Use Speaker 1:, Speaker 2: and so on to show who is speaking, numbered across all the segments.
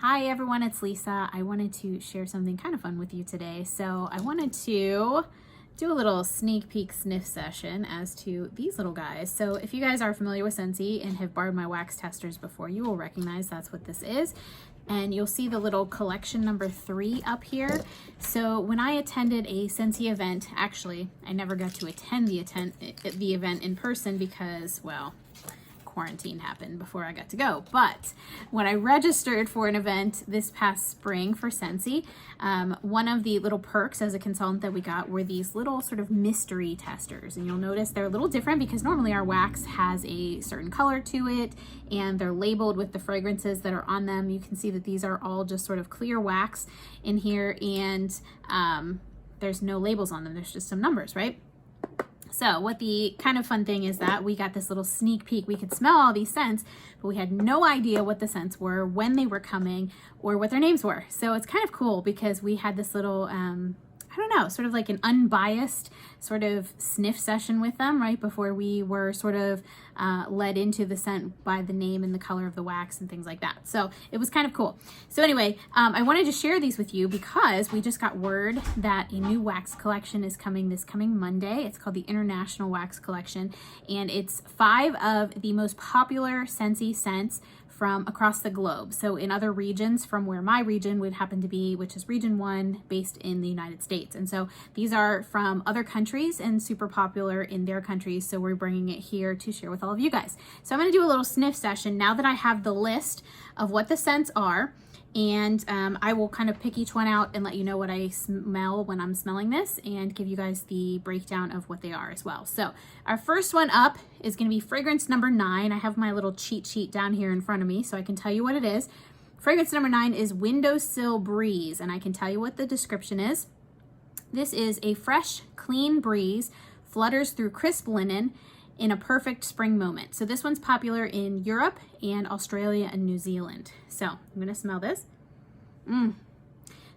Speaker 1: Hi everyone, it's Lisa. I wanted to share something kind of fun with you today. So I wanted to do a little sneak peek sniff session as to these little guys. So if you guys are familiar with Scentsy and have borrowed my wax testers before, you will recognize that's what this is. And you'll see the little collection number 3 up here. So when I attended a Scentsy event, actually, I never got to attend the event in person because, well, quarantine happened before I got to go. But when I registered for an event this past spring for Scentsy, one of the little perks as a consultant that we got were these little sort of mystery testers. And you'll notice they're a little different because normally our wax has a certain color to it and they're labeled with the fragrances that are on them. You can see that these are all just sort of clear wax in here, and there's no labels on them. There's just some numbers, right? So what the kind of fun thing is that we got this little sneak peek. We could smell all these scents, but we had no idea what the scents were, when they were coming, or what their names were. So it's kind of cool because we had this little, I don't know, sort of like an unbiased sort of sniff session with them right before we were sort of led into the scent by the name and the color of the wax and things like that. So it was kind of cool. So anyway, I wanted to share these with you because we just got word that a new wax collection is coming this coming Monday. It's called the International Wax Collection, and it's 5 of the most popular Scentsy scents from across the globe. So in other regions from where my region would happen to be, which is region 1 based in the United States. And so these are from other countries and super popular in their countries. So we're bringing it here to share with all of you guys. So I'm gonna do a little sniff session now that I have the list of what the scents are. And I will kind of pick each one out and let you know what I smell when I'm smelling this and give you guys the breakdown of what they are as well. So our first one up is going to be fragrance number 9. I have my little cheat sheet down here in front of me so I can tell you what it is. Fragrance number 9 is Windowsill Breeze, and I can tell you what the description is. This is a fresh, clean breeze, flutters through crisp linen in a perfect spring moment. So this one's popular in Europe and Australia and New Zealand. So I'm gonna smell this.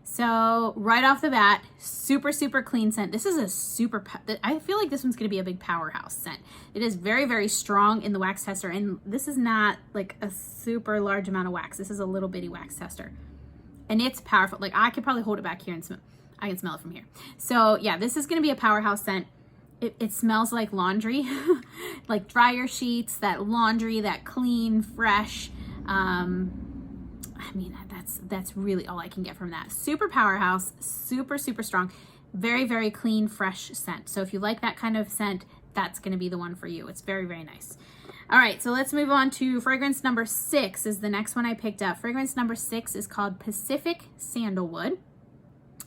Speaker 1: So right off the bat, super clean scent. This is a I feel like this one's gonna be a big powerhouse scent. It is very, very strong in the wax tester, and this is not like a super large amount of wax. This is a little bitty wax tester. And it's powerful. Like I could probably hold it back here and I can smell it from here. So yeah, this is gonna be a powerhouse scent. It smells like laundry, like dryer sheets, that laundry, that clean, fresh. I mean, that's really all I can get from that. Super powerhouse, super strong, very, very clean, fresh scent. So if you like that kind of scent, that's gonna be the one for you. It's very, very nice. All right, so let's move on to fragrance number 6 is the next one I picked up. Fragrance number 6 is called Pacific Sandalwood.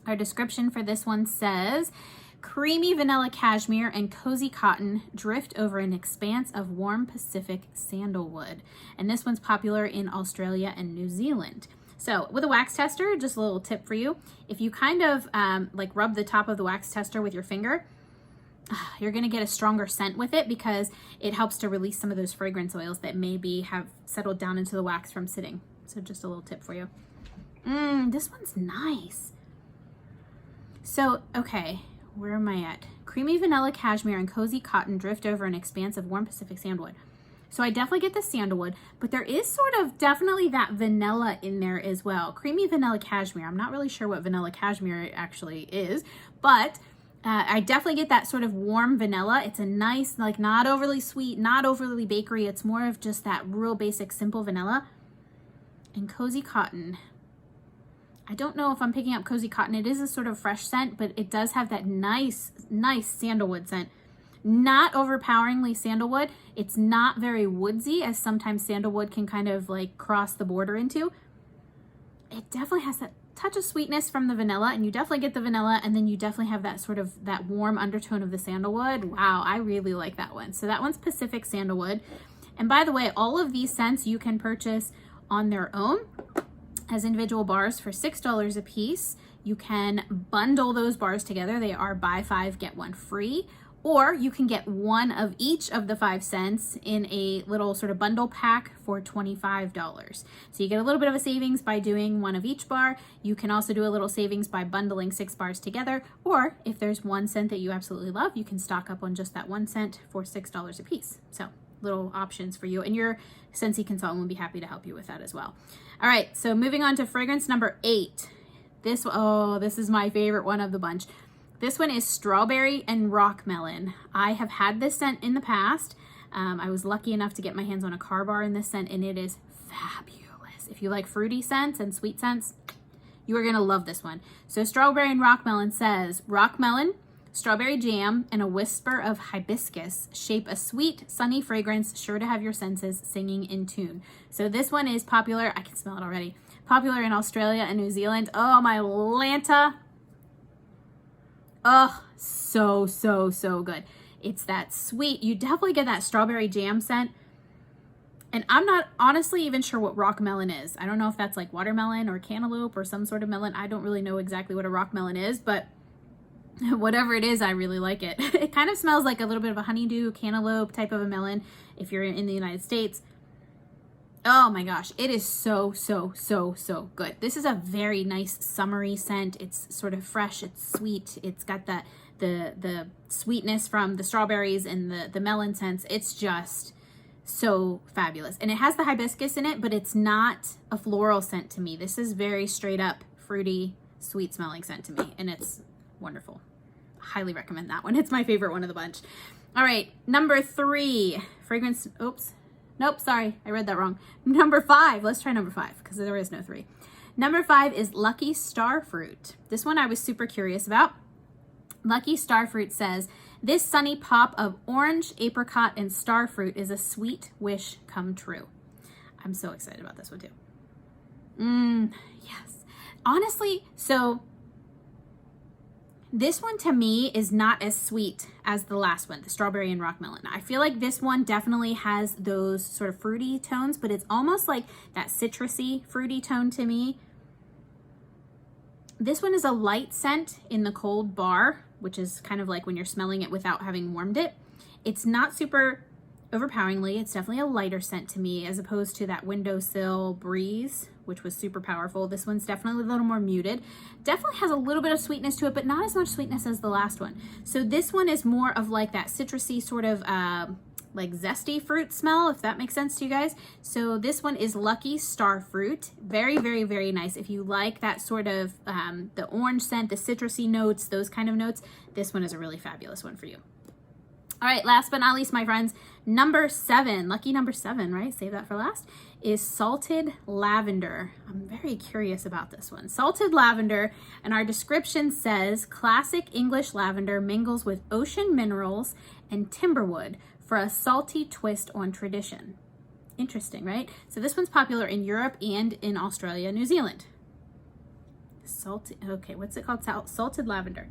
Speaker 1: Our description for this one says, creamy vanilla cashmere and cozy cotton drift over an expanse of warm Pacific sandalwood. And this one's popular in Australia and New Zealand. So with a wax tester, just a little tip for you. If you kind of like rub the top of the wax tester with your finger, you're gonna get a stronger scent with it because it helps to release some of those fragrance oils that maybe have settled down into the wax from sitting. So just a little tip for you. This one's nice. So, okay. Where am I at? Creamy vanilla cashmere and cozy cotton drift over an expanse of warm Pacific sandalwood. So I definitely get the sandalwood, but there is sort of definitely that vanilla in there as well. Creamy vanilla cashmere. I'm not really sure what vanilla cashmere actually is, but I definitely get that sort of warm vanilla. It's a nice, like not overly sweet, not overly bakery. It's more of just that real basic, simple vanilla. And cozy cotton. I don't know if I'm picking up cozy cotton. It is a sort of fresh scent, but it does have that nice sandalwood scent. Not overpoweringly sandalwood. It's not very woodsy, as sometimes sandalwood can kind of like cross the border into. It definitely has that touch of sweetness from the vanilla, and you definitely get the vanilla, and then you definitely have that sort of that warm undertone of the sandalwood. Wow, I really like that one. So that one's Pacific Sandalwood. And by the way, all of these scents you can purchase on their own as individual bars for $6 a piece. You can bundle those bars together. They are buy 5, get 1 free. Or you can get one of each of the 5 scents in a little sort of bundle pack for $25. So you get a little bit of a savings by doing one of each bar. You can also do a little savings by bundling 6 bars together. Or if there's one scent that you absolutely love, you can stock up on just that one scent for $6 a piece. So little options for you, and your Scentsy consultant will be happy to help you with that as well. All right, so moving on to fragrance number 8. This is my favorite one of the bunch. This one is strawberry and rockmelon. I have had this scent in the past. I was lucky enough to get my hands on a car bar in this scent, and it is fabulous. If you like fruity scents and sweet scents, you are gonna love this one. So strawberry and rockmelon says, rockmelon, strawberry jam, and a whisper of hibiscus shape a sweet, sunny fragrance sure to have your senses singing in tune. So this one is popular, I can smell it already, popular in Australia and New Zealand. Oh, my Lanta. Oh, so, so, so good. It's that sweet, you definitely get that strawberry jam scent. And I'm not honestly even sure what rockmelon is. I don't know if that's like watermelon or cantaloupe or some sort of melon. I don't really know exactly what a rockmelon is, but whatever it is, I really like it. It kind of smells like a little bit of a honeydew cantaloupe type of a melon if you're in the United States. Oh my gosh, it is so, so, so, so good. This is a very nice summery scent. It's sort of fresh, it's sweet. It's got that the sweetness from the strawberries and the melon scents. It's just so fabulous. And it has the hibiscus in it, but it's not a floral scent to me. This is very straight up fruity, sweet smelling scent to me, and it's wonderful. Highly recommend that one. It's my favorite one of the bunch. All right, number 3, fragrance, oops. Nope, sorry, I read that wrong. Number 5, let's try number 5 because there is no 3. Number 5 is Lucky Starfruit. This one I was super curious about. Lucky Starfruit says, this sunny pop of orange, apricot, and starfruit is a sweet wish come true. I'm so excited about this one too. Yes. Honestly, so this one to me is not as sweet as the last one, the strawberry and rockmelon. I feel like this one definitely has those sort of fruity tones, but it's almost like that citrusy fruity tone to me. This one is a light scent in the cold bar, which is kind of like when you're smelling it without having warmed it. It's not super overpoweringly. It's definitely a lighter scent to me as opposed to that windowsill breeze, which was super powerful. This one's definitely a little more muted. Definitely has a little bit of sweetness to it, but not as much sweetness as the last one. So this one is more of like that citrusy sort of like zesty fruit smell, if that makes sense to you guys. So this one is Lucky Starfruit. Very, very, very nice. If you like that sort of the orange scent, the citrusy notes, those kind of notes, this one is a really fabulous one for you. All right, last but not least, my friends, number 7, lucky number 7, right? Save that for last, is Salted Lavender. I'm very curious about this one. Salted Lavender, and our description says, classic English lavender mingles with ocean minerals and timberwood for a salty twist on tradition. Interesting, right? So this one's popular in Europe and in Australia, New Zealand. Salted, okay, what's it called? Salted Lavender.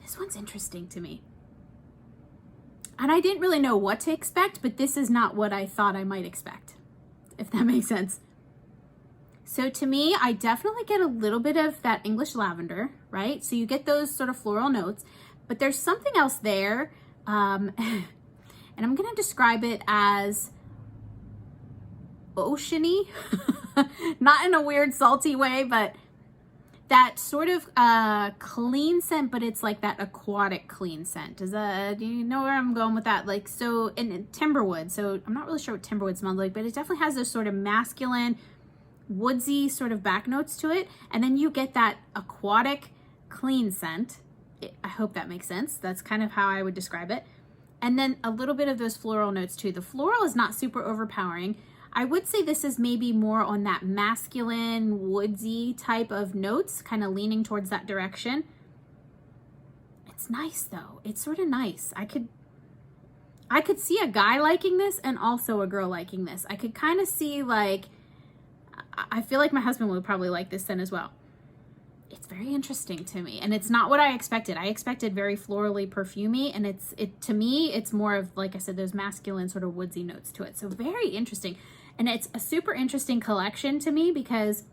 Speaker 1: This one's interesting to me. And I didn't really know what to expect, but this is not what I thought I might expect, if that makes sense. So to me, I definitely get a little bit of that English lavender, right? So you get those sort of floral notes, but there's something else there. And I'm gonna describe it as oceany, not in a weird salty way, but that sort of clean scent, but it's like that aquatic clean scent. Do you know where I'm going with that? Like, so, and timberwood. So I'm not really sure what timberwood smells like, but it definitely has those sort of masculine, woodsy sort of back notes to it. And then you get that aquatic clean scent. I hope that makes sense. That's kind of how I would describe it. And then a little bit of those floral notes too. The floral is not super overpowering. I would say this is maybe more on that masculine, woodsy type of notes, kind of leaning towards that direction. It's nice though. It's sort of nice. I could see a guy liking this and also a girl liking this. I could kind of see like, I feel like my husband would probably like this scent as well. It's very interesting to me, and it's not what I expected. I expected very florally perfumey, and to me, it's more of, like I said, those masculine sort of woodsy notes to it. So very interesting. And it's a super interesting collection to me because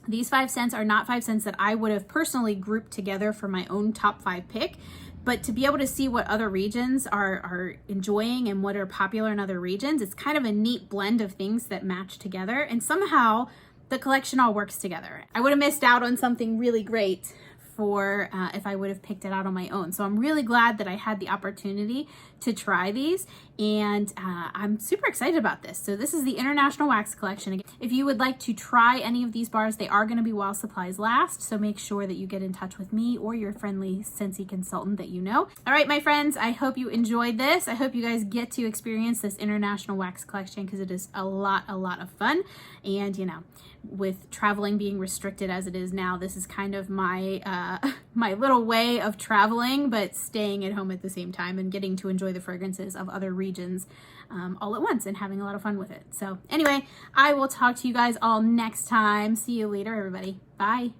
Speaker 1: these 5 scents are not 5 scents that I would have personally grouped together for my own top 5 pick. But to be able to see what other regions are enjoying and what are popular in other regions, it's kind of a neat blend of things that match together. And somehow the collection all works together. I would have missed out on something really great for if I would have picked it out on my own. So I'm really glad that I had the opportunity to try these, and I'm super excited about this. So this is the International Wax Collection. If you would like to try any of these bars, they are going to be while supplies last, so make sure that you get in touch with me or your friendly Scentsy consultant that you know. All right, my friends, I hope you enjoyed this. I hope you guys get to experience this International Wax Collection because it is a lot of fun. And you know, with traveling being restricted as it is now, this is kind of my my little way of traveling, but staying at home at the same time and getting to enjoy the fragrances of other regions all at once and having a lot of fun with it. So anyway, I will talk to you guys all next time. See you later, everybody. Bye.